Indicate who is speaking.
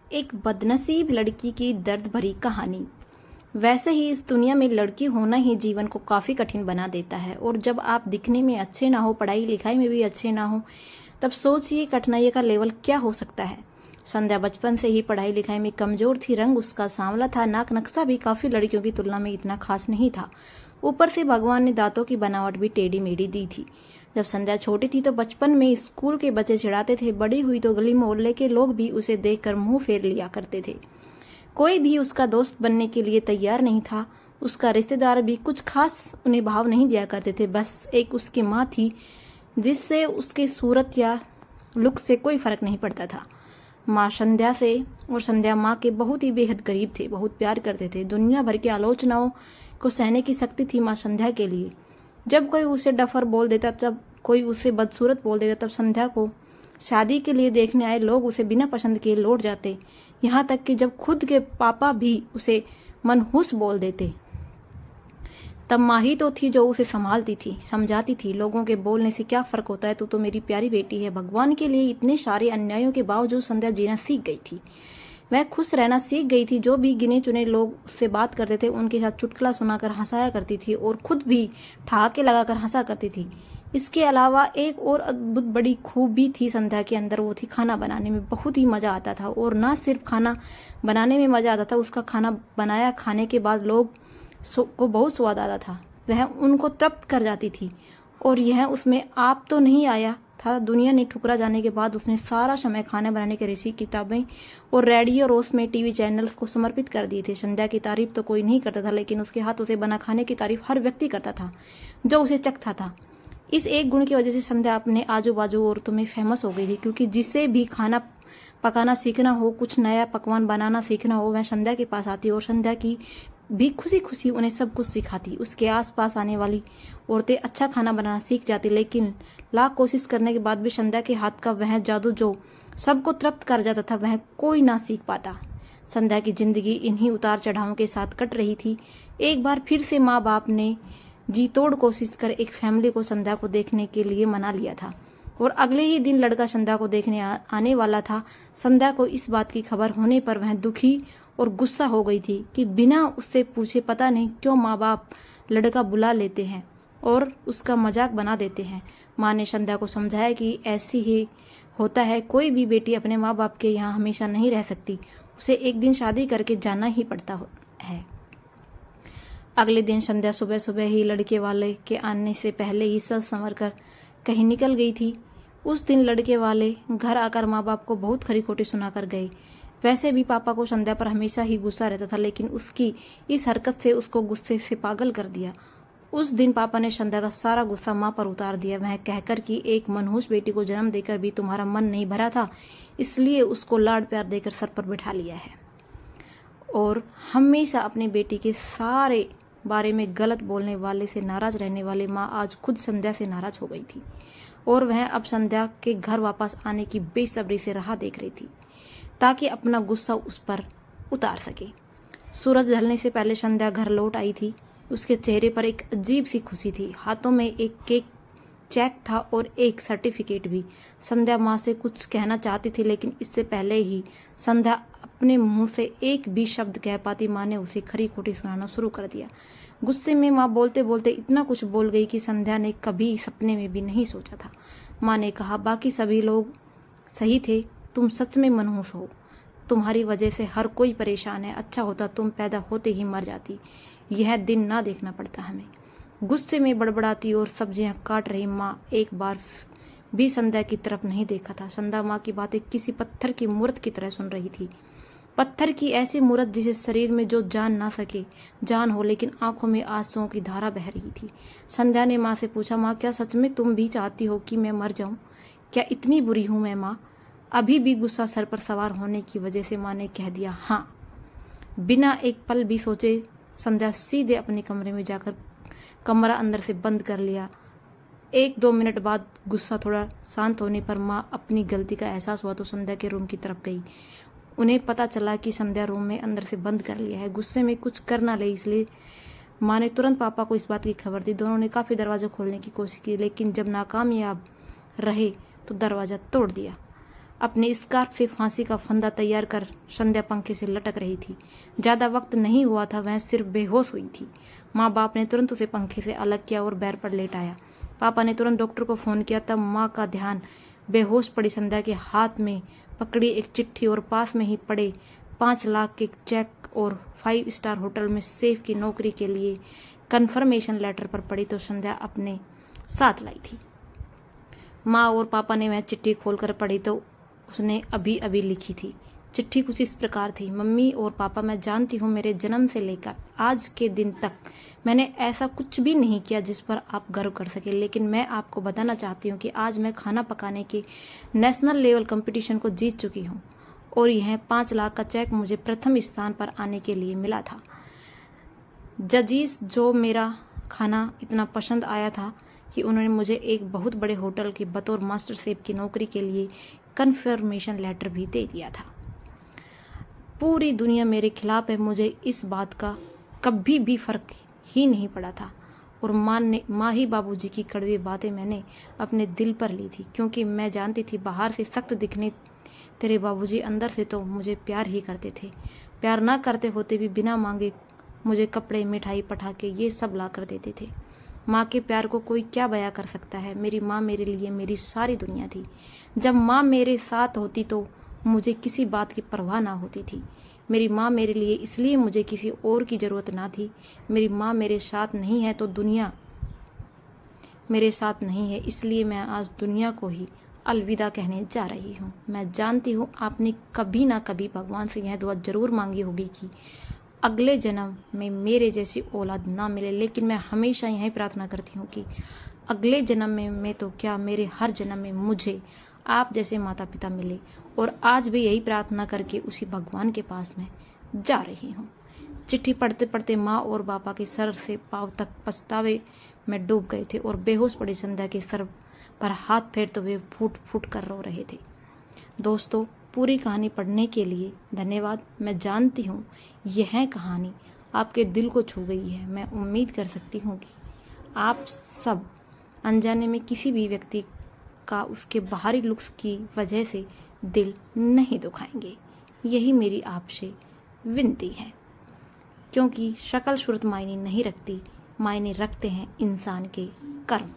Speaker 1: एक बदनसीब लड़की की दर्द भरी कहानी। वैसे ही इस दुनिया में लड़की होना ही जीवन को काफ़ी कठिन बना देता है, और जब आप दिखने में अच्छे ना हो, पढ़ाई लिखाई में भी अच्छे ना हो, तब सोचिए कठिनाई का लेवल क्या हो सकता है। संध्या बचपन से ही पढ़ाई लिखाई में कमज़ोर थी। रंग उसका सांवला था, नाक नक्शा भी काफ़ी लड़कियों की तुलना में इतना खास नहीं था। ऊपर से भगवान ने दांतों की बनावट भी टेढ़ी मेढ़ी दी थी। जब संध्या छोटी थी तो बचपन में स्कूल के बच्चे चिढ़ाते थे, बड़ी हुई तो गली मोहल्ले के लोग भी उसे देखकर मुंह फेर लिया करते थे। कोई भी उसका दोस्त बनने के लिए तैयार नहीं था। उसका रिश्तेदार भी कुछ खास उन्हें भाव नहीं दिया करते थे। बस एक उसकी माँ थी, जिससे उसकी सूरत या लुक से कोई फर्क नहीं पड़ता था। माँ संध्या से और संध्या माँ के बहुत ही बेहद करीब थे, बहुत प्यार करते थे। दुनिया भर की आलोचनाओं को सहने की शक्ति थी माँ संध्या के लिए। जब कोई उसे डफर बोल देता, जब कोई उसे बदसूरत बोल देता, तब संध्या को शादी के लिए देखने आए लोग उसे बिना पसंद किए लौट जाते। यहाँ तक कि जब खुद के पापा भी उसे मनहूस बोल देते, तब माँ ही तो थी जो उसे संभालती थी, समझाती थी। लोगों के बोलने से क्या फर्क होता है, तू तो मेरी प्यारी बेटी है। भगवान के लिए इतने सारे अन्यायों के बावजूद संध्या जीना सीख गई थी। वह खुश रहना सीख गई थी। जो भी गिने चुने लोग उससे बात करते थे, उनके साथ चुटकुला सुनाकर हंसाया करती थी और खुद भी ठहाके लगाकर हंसा करती थी। इसके अलावा एक और अद्भुत बड़ी खूबी थी संध्या के अंदर, वो थी खाना बनाने में बहुत ही मज़ा आता था। और ना सिर्फ खाना बनाने में मज़ा आता था, उसका खाना बनाया खाने के बाद लोग को बहुत स्वाद आता था। वह उनको तृप्त कर जाती थी। और यह उसमें आप तो नहीं आया था। दुनिया ने ठुकरा जाने के बाद उसने सारा समय खाना बनाने के रेसिपी किताबें और रेडियो रोज में टीवी चैनल्स को समर्पित कर दिए थे। संध्या की तारीफ तो कोई नहीं करता था, लेकिन उसके हाथों से बना खाने की तारीफ हर व्यक्ति करता था जो उसे चखता था। इस एक गुण की वजह से संध्या अपने आजू बाजू औरतों में फेमस हो गई थी, क्योंकि जिसे भी खाना पकाना सीखना हो, कुछ नया पकवान बनाना सीखना हो, वह संध्या के पास आती और संध्या की भी खुशी खुशी उन्हें सब कुछ सिखाती। उसके आसपास आने वाली औरतें अच्छा खाना बनाना सीख जाती, लेकिन लाख कोशिश करने के बाद भी संध्या के हाथ का वह जादू जो सबको तृप्त कर जाता था, वह कोई ना सीख पाता। संध्या की जिंदगी इन्हीं उतार चढ़ावों के साथ कट रही थी। एक बार फिर से माँ बाप ने जी तोड़ कोशिश कर एक फैमिली को संध्या को देखने के लिए मना लिया था, और अगले ही दिन लड़का संध्या को देखने आने वाला था। संध्या को इस बात की खबर होने पर वह दुखी और गुस्सा हो गई थी कि बिना उससे पूछे पता नहीं क्यों माँ बाप लड़का बुला लेते हैं और उसका मजाक बना देते हैं। माँ ने संध्या को समझाया कि ऐसी ही होता है, कोई भी बेटी अपने माँ बाप के यहाँ हमेशा नहीं रह सकती, उसे एक दिन शादी करके जाना ही पड़ता है। अगले दिन संध्या सुबह सुबह ही लड़के वाले के आने से पहले ही सज संवर कर कहीं निकल गई थी। उस दिन लड़के वाले घर आकर माँ बाप को बहुत खरी खोटी सुनाकर गए। वैसे भी पापा को संध्या पर हमेशा ही गुस्सा रहता था, लेकिन उसकी इस हरकत से उसको गुस्से से पागल कर दिया। उस दिन पापा ने संध्या का सारा गुस्सा माँ पर उतार दिया, वह कहकर कि एक मनहूस बेटी को जन्म देकर भी तुम्हारा मन नहीं भरा था, इसलिए उसको लाड प्यार देकर सर पर बिठा लिया है। और हमेशा अपनी बेटी के सारे बारे में गलत बोलने वाले से नाराज रहने वाली माँ आज खुद संध्या से नाराज हो गई थी, और वह अब संध्या के घर वापस आने की बेसब्री से राह देख रही थी ताकि अपना गुस्सा उस पर उतार सके। सूरज ढलने से पहले संध्या घर लौट आई थी। उसके चेहरे पर एक अजीब सी खुशी थी। हाथों में एक केक चेक था और एक सर्टिफिकेट भी। संध्या माँ से कुछ कहना चाहती थी, लेकिन इससे पहले ही संध्या अपने मुंह से एक भी शब्द कह पाती, माँ ने उसे खरी खोटी सुनाना शुरू कर दिया। गुस्से में माँ बोलते बोलते इतना कुछ बोल गई कि संध्या ने कभी सपने में भी नहीं सोचा था। माँ ने कहा, बाकी सभी लोग सही थे, तुम सच में मनहूस हो। तुम्हारी वजह से हर कोई परेशान है। अच्छा होता तुम पैदा होते ही मर जाती, यह दिन ना देखना पड़ता हमें। गुस्से में बड़बड़ाती और सब्जियां काट रही माँ एक बार भी संध्या की तरफ नहीं देखा था। संध्या माँ की बातें किसी पत्थर की मूर्त की तरह सुन रही थी। पत्थर की ऐसी मूर्त जिसे शरीर में जो जान ना सके, जान हो, लेकिन आंखों में आंसुओं की धारा बह रही थी। संध्या ने माँ से पूछा, माँ क्या सच में तुम भी चाहती हो कि मैं मर जाऊं? क्या इतनी बुरी हूं मैं माँ? अभी भी गुस्सा सर पर सवार होने की वजह से माँ ने कह दिया हाँ। बिना एक पल भी सोचे संध्या सीधे अपने कमरे में जाकर कमरा अंदर से बंद कर लिया। 1-2 मिनट बाद गुस्सा थोड़ा शांत होने पर माँ अपनी गलती का एहसास हुआ तो संध्या के रूम की तरफ गई। उन्हें पता चला कि संध्या रूम में अंदर से बंद कर लिया है। गुस्से में कुछ कर ना ले, इसलिए माँ ने तुरंत पापा को इस बात की खबर दी। दोनों ने काफ़ी दरवाज़ा खोलने की कोशिश की, लेकिन जब नाकामयाब रहे तो दरवाज़ा तोड़ दिया। अपने स्कार्फ से फांसी का फंदा तैयार कर संध्या पंखे से लटक रही थी। ज्यादा वक्त नहीं हुआ था, वह सिर्फ बेहोश हुई थी। माँ बाप ने तुरंत उसे पंखे से अलग किया और बेड पर लेटाया। पापा ने तुरंत डॉक्टर को फोन किया। तब माँ का ध्यान बेहोश पड़ी संध्या के हाथ में पकड़ी एक चिट्ठी और पास में ही पड़े 5 लाख के चेक और 5 स्टार होटल में सेफ की नौकरी के लिए कन्फर्मेशन लेटर पर पड़ी तो संध्या अपने साथ लाई थी। माँ और पापा ने वह चिट्ठी खोलकर पढ़ी तो उसने अभी अभी लिखी थी। चिट्ठी कुछ इस प्रकार थी। मम्मी और पापा, मैं जानती हूँ मेरे जन्म से लेकर आज के दिन तक मैंने ऐसा कुछ भी नहीं किया जिस पर आप गर्व कर सके, लेकिन मैं आपको बताना चाहती हूँ कि आज मैं खाना पकाने के नेशनल लेवल कंपटीशन को जीत चुकी हूँ और यह 5 लाख का चेक मुझे प्रथम स्थान पर आने के लिए मिला था। जजीज जो मेरा खाना इतना पसंद आया था कि उन्होंने मुझे एक बहुत बड़े होटल के बतौर मास्टर शेफ की नौकरी के लिए कन्फर्मेशन लेटर भी दे दिया था। पूरी दुनिया मेरे खिलाफ है, मुझे इस बात का कभी भी फर्क ही नहीं पड़ा था और माँ ही बाबूजी की कड़वी बातें मैंने अपने दिल पर ली थी, क्योंकि मैं जानती थी बाहर से सख्त दिखने तेरे बाबूजी अंदर से तो मुझे प्यार ही करते थे। प्यार ना करते होते भी बिना मांगे मुझे कपड़े, मिठाई, पटाखे ये सब ला कर देते थे। माँ के प्यार को कोई क्या बयां कर सकता है। मेरी माँ मेरे लिए मेरी सारी दुनिया थी। जब माँ मेरे साथ होती तो मुझे किसी बात की परवाह ना होती थी। मेरी माँ मेरे लिए, इसलिए मुझे किसी और की ज़रूरत ना थी। मेरी माँ मेरे साथ नहीं है तो दुनिया मेरे साथ नहीं है, इसलिए मैं आज दुनिया को ही अलविदा कहने जा रही हूँ। मैं जानती हूँ आपने कभी ना कभी भगवान से यह दुआ जरूर मांगी होगी कि अगले जन्म में मेरे जैसी औलाद ना मिले, लेकिन मैं हमेशा यही प्रार्थना करती हूँ कि अगले जन्म में मैं तो क्या, मेरे हर जन्म में मुझे आप जैसे माता पिता मिले। और आज भी यही प्रार्थना करके उसी भगवान के पास मैं जा रही हूँ। चिट्ठी पढ़ते पढ़ते माँ और पापा के सर से पाँव तक पछतावे में डूब गए थे और बेहोश पड़ी संध्या के सर पर हाथ फेरते हुए फूट फूट कर रो रहे थे। दोस्तों, पूरी कहानी पढ़ने के लिए धन्यवाद। मैं जानती हूँ यह कहानी आपके दिल को छू गई है। मैं उम्मीद कर सकती हूँ कि आप सब अनजाने में किसी भी व्यक्ति का उसके बाहरी लुक्स की वजह से दिल नहीं दुखाएंगे। यही मेरी आपसे विनती है, क्योंकि शक्ल सूरत मायने नहीं रखती, मायने रखते हैं इंसान के कर्म।